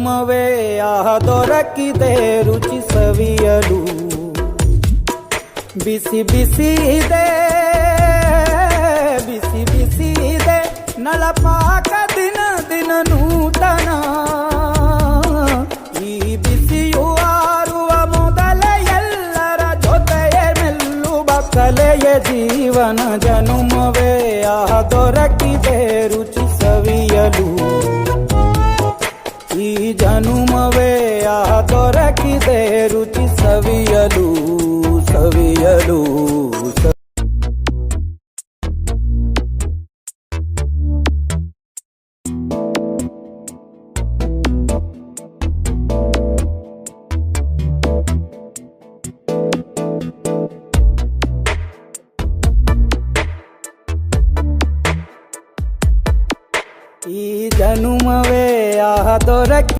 ಜನುಮವೇ ಆಹ ದೊರಕಿದೆ ರುಚಿ ಸವಿಯಲು. ಬಿಸಿ ಬಿಸಿ ಇದೆ, ಬಿಸಿ ಬಿಸಿ ಇದೆ ನಳಪಾಕ ದಿನ ದಿನ ನೂತನ. ಈ ಬಿಸಿಯು ಆರುವ ಮೊದಲೇ ಎಲ್ಲರ ಜೊತೆಯೇ ಮೆಲ್ಲುವ ಕಲೆಯ ಜೀವನ. ಜನುಮವೇ ಆಹ ದೊರಕಿದೆ ರುಚಿ ಸವಿಯಲು. ಈ ಜನುಮವೇ ಆಹ ದೊರಕಿದೆ ರುಚಿ ಸವಿಯಲು ಸವಿಯಲು. ಈ ಜನುಮವೇ ಆಹ ದೊರಕಿ